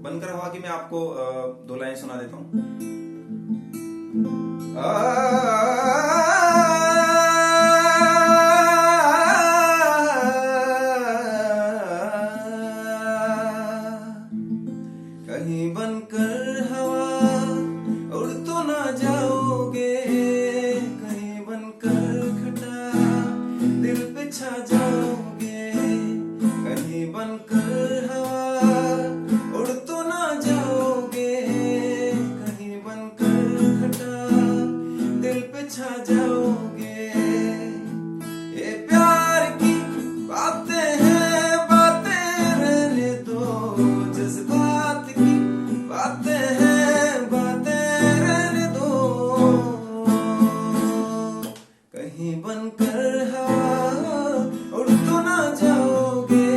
बनकर हवा की मैं आपको दो लाइन सुना देता हूँ। कहीं बनकर हवा उड़ तो ना जाओगे, कहीं बनकर घटा दिल पे छा जाओगे, कहीं बनकर हवा उड़ तो ना जाओगे, कहीं बनकर घटा दिल पे छा जाओगे। ये प्यार की बातें हैं, बातें रहने दो, जज्बात की बातें हैं, बातें रहने दो। कहीं बनकर हवा उड़ तो ना जाओगे,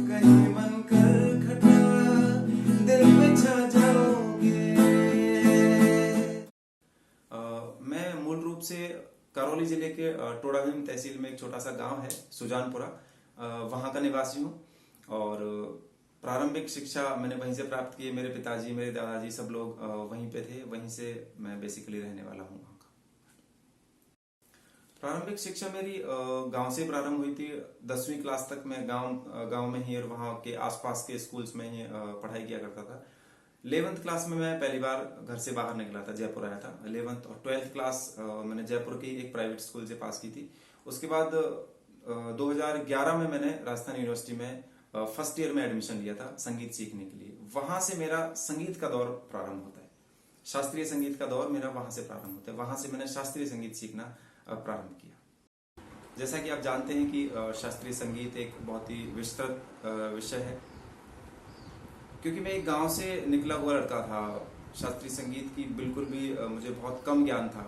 कहीं बनकर घटा दिल पे छा जाओगे। मैं मूल रूप से करौली जिले के टोडाभीम तहसील में एक छोटा सा गांव है सुजानपुरा, वहां का निवासी हूँ। और प्रारंभिक शिक्षा मैंने वहीं से प्राप्त की है। मेरे पिताजी, मेरे दादाजी सब लोग वहीं पे थे, वहीं से मैं बेसिकली रहने वाला हूँ वहाँ का। प्रारंभिक शिक्षा मेरी गांव से प्रारंभ हुई थी। 10वीं क्लास तक मैं गांव में ही और वहाँ के आसपास के स्कूल्स में ही पढ़ाई किया करता था। 11th क्लास में मैं पहली बार घर से बाहर निकला था, जयपुर आया था। 11th और 12th क्लास मैंने जयपुर की एक प्राइवेट स्कूल से पास की थी। उसके बाद 2011 में मैंने राजस्थान यूनिवर्सिटी में फर्स्ट ईयर में एडमिशन लिया था संगीत सीखने के लिए। वहां से मेरा संगीत का दौर प्रारंभ होता है, शास्त्रीय संगीत का दौर मेरा वहां से प्रारंभ होता है। वहां से मैंने शास्त्रीय संगीत सीखना प्रारंभ किया। जैसा कि आप जानते हैं कि शास्त्रीय संगीत एक बहुत ही विस्तृत विषय है, क्योंकि मैं एक गांव से निकला हुआ लड़का था। शास्त्रीय संगीत की बिल्कुल भी मुझे बहुत कम ज्ञान था।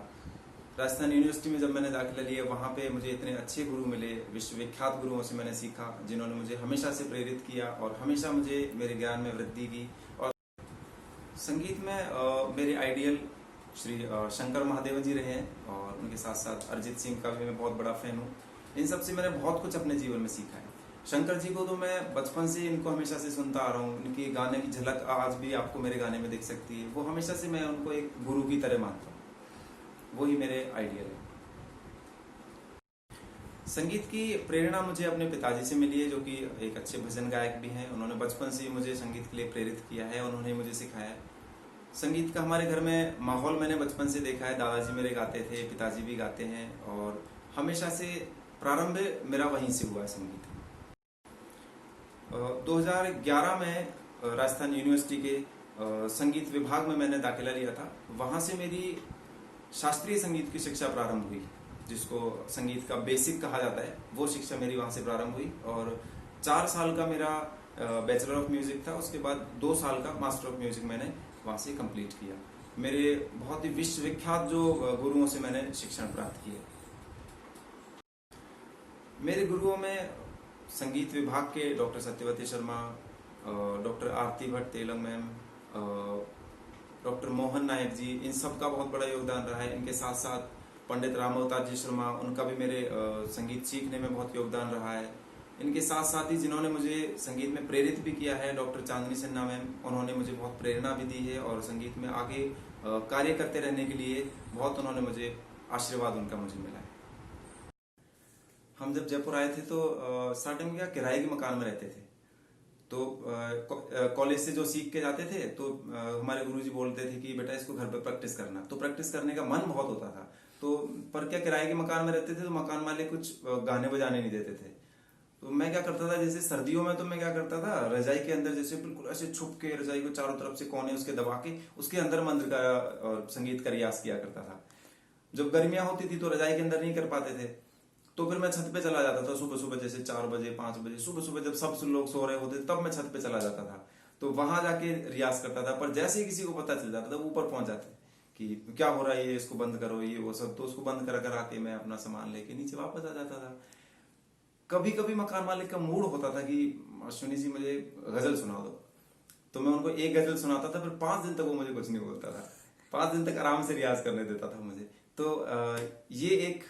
राजस्थान यूनिवर्सिटी में जब मैंने दाखिला लिया, वहाँ पे मुझे इतने अच्छे गुरु मिले, विश्वविख्यात गुरुओं से मैंने सीखा, जिन्होंने मुझे हमेशा से प्रेरित किया और हमेशा मुझे मेरे ज्ञान में वृद्धि की। और संगीत में मेरे आइडियल श्री शंकर महादेवन जी रहे हैं, और उनके साथ साथ अरिजीत सिंह का भी मैं बहुत बड़ा फैन हूँ। इन सब से मैंने बहुत कुछ अपने जीवन में सीखा है। शंकर जी को तो मैं बचपन से इनको हमेशा से सुनता आ रहा हूँ। इनके गाने की झलक आज भी आपको मेरे गाने में दिख सकती है। वो हमेशा से मैं उनको एक गुरु की तरह मानता हूँ, वही मेरे आइडियल है। संगीत की प्रेरणा मुझे अपने पिताजी से मिली है, जो कि एक अच्छे भजन गायक भी हैं। उन्होंने बचपन से ही मुझे संगीत के लिए प्रेरित किया है, उन्होंने मुझे सिखाया है। संगीत का हमारे घर में माहौल मैंने बचपन से देखा है। दादाजी मेरे गाते थे, पिताजी भी गाते हैं, और हमेशा से प्रारंभ मेरा वहीं से हुआ है संगीत। 2011 में राजस्थान यूनिवर्सिटी के संगीत विभाग में मैंने दाखिला लिया था। वहां से मेरी शास्त्रीय संगीत की शिक्षा प्रारंभ हुई, जिसको संगीत का बेसिक कहा जाता है। वो शिक्षा मेरी वहां से प्रारंभ हुई, और 4 साल का मेरा बैचलर ऑफ म्यूजिक था। उसके बाद 2 साल का मास्टर ऑफ म्यूजिक मैंने वहां से कंप्लीट किया। मेरे बहुत ही विश्वविख्यात जो गुरुओं से मैंने शिक्षण प्राप्त किया। मेरे गुरुओं में संगीत विभाग के डॉक्टर सत्यवती शर्मा, डॉक्टर आरती भट्ट तेलंग मैम, डॉक्टर मोहन नायक जी, इन सब का बहुत बड़ा योगदान रहा है। इनके साथ साथ पंडित राम अवतार जी शर्मा, उनका भी मेरे संगीत सीखने में बहुत योगदान रहा है। इनके साथ साथ ही जिन्होंने मुझे संगीत में प्रेरित भी किया है, डॉक्टर चांदनी सिन्हा मैम, उन्होंने मुझे बहुत प्रेरणा भी दी है, और संगीत में आगे कार्य करते रहने के लिए बहुत उन्होंने मुझे आशीर्वाद उनका मुझे मिला है। हम जब जयपुर आए थे तो स्टार्टिंग में क्या किराए के मकान में रहते थे। तो कॉलेज से जो सीख के जाते थे, तो हमारे गुरुजी बोलते थे कि बेटा इसको घर पे प्रैक्टिस करना। तो प्रैक्टिस करने का मन बहुत होता था। तो पर क्या, किराए के मकान में रहते थे तो मकान मालिक कुछ गाने बजाने नहीं देते थे। तो मैं क्या करता था, जैसे सर्दियों में तो मैं क्या करता था, रजाई के अंदर जैसे बिल्कुल ऐसे छुप के रजाई को चारों तरफ से कोने उसके दबा के उसके अंदर मंत्र का और संगीत का रियाज किया करता था। जब गर्मियां होती थी तो रजाई के अंदर नहीं कर पाते थे, तो फिर मैं छत पे चला जाता था सुबह सुबह, जैसे 4 बजे 5 बजे सुबह सुबह जब सब लोग सो रहे होते तब मैं छत पे चला जाता था। तो वहां जाके रियाज करता था। पर जैसे ही किसी को पता चल जाता था, ऊपर पहुंच जाते कि क्या हो रहा है, ये इसको बंद करो, ये वो सब। तो उसको बंद कर आके मैं अपना सामान लेके नीचे वापस आ जाता था। कभी कभी मकान मालिक का मूड होता था कि अश्विनी जी मुझे गजल सुना दो, तो मैं उनको एक गजल सुनाता था। फिर 5 दिन तक वो मुझे कुछ नहीं बोलता था। 5 दिन तक आराम से रियाज करने देता था मुझे। तो ये एक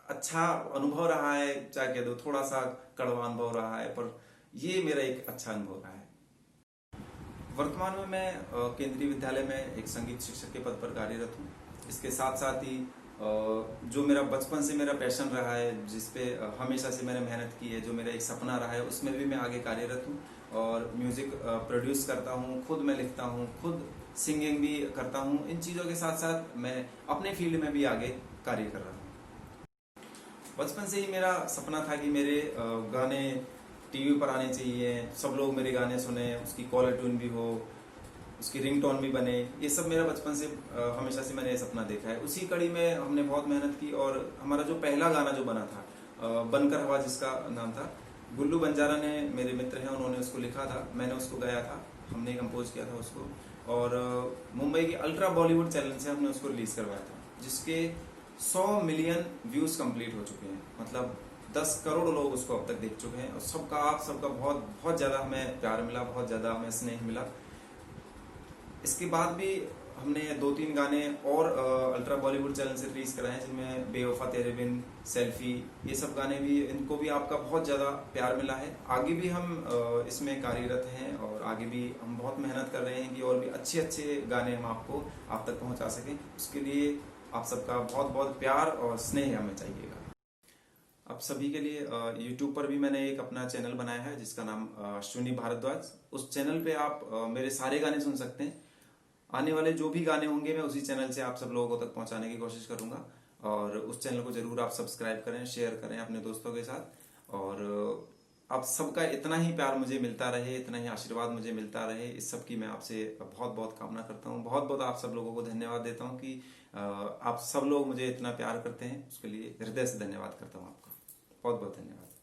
अच्छा अनुभव रहा है, चाहे कह दो थोड़ा सा कड़वा अनुभव रहा है, पर ये मेरा एक अच्छा अनुभव रहा है। वर्तमान में मैं केंद्रीय विद्यालय में एक संगीत शिक्षक के पद पर कार्यरत हूँ। इसके साथ साथ ही जो मेरा बचपन से मेरा पैशन रहा है, जिसपे हमेशा से मैंने मेहनत की है, जो मेरा एक सपना रहा है, उसमें भी मैं आगे कार्यरत हूँ और म्यूजिक प्रोड्यूस करता हूँ, खुद मैं लिखता हूँ, खुद सिंगिंग भी करता हूँ। इन चीज़ों के साथ साथ मैं अपने फील्ड में भी आगे कार्य कर रहा हूँ। बचपन से ही मेरा सपना था कि मेरे गाने टीवी पर आने चाहिए, सब लोग मेरे गाने सुने, उसकी कॉलर ट्यून भी हो, उसकी रिंगटोन भी बने। ये सब मेरा बचपन से हमेशा से मैंने ये सपना देखा है। उसी कड़ी में हमने बहुत मेहनत की और हमारा जो पहला गाना जो बना था, बनकर हवा जिसका नाम था, गुल्लू बंजारा ने, मेरे मित्र हैं, उन्होंने उसको लिखा था, मैंने उसको गाया था, हमने कंपोज किया था उसको और मुंबई के अल्ट्रा बॉलीवुड चैनल से हमने उसको रिलीज करवाया था, जिसके 100 मिलियन व्यूज कंप्लीट हो चुके हैं। मतलब 10 करोड़ लोग उसको अब तक देख चुके हैं और आप सबका बहुत बहुत ज्यादा हमें प्यार मिला, बहुत ज्यादा हमें स्नेह मिला। इसके बाद भी हमने 2-3 गाने और अल्ट्रा बॉलीवुड चैनल से रिलीज कराए हैं, जिनमें बेवफा तेरे बिन, सेल्फी, ये सब गाने भी, इनको भी आपका बहुत ज्यादा प्यार मिला है। आगे भी हम इसमें कार्यरत हैं और आगे भी हम बहुत मेहनत कर रहे हैं कि और भी अच्छे अच्छे गाने हम आप तक पहुंचा सकें। उसके लिए आप सबका बहुत बहुत प्यार और स्नेह हमें चाहिएगा। आप सभी के लिए YouTube पर भी मैंने एक अपना चैनल बनाया है जिसका नाम अश्विनी भारद्वाज। उस चैनल पे आप मेरे सारे गाने सुन सकते हैं। आने वाले जो भी गाने होंगे मैं उसी चैनल से आप सब लोगों तक पहुंचाने की कोशिश करूंगा और उस चैनल को जरूर आप सब्सक्राइब करें, शेयर करें अपने दोस्तों के साथ। और आप सबका इतना ही प्यार मुझे मिलता रहे, इतना ही आशीर्वाद मुझे मिलता रहे, इस सब की मैं आपसे बहुत बहुत कामना करता हूँ। बहुत बहुत आप सब लोगों को धन्यवाद देता हूँ कि आप सब लोग मुझे इतना प्यार करते हैं। उसके लिए हृदय से धन्यवाद करता हूँ आपका। बहुत बहुत धन्यवाद।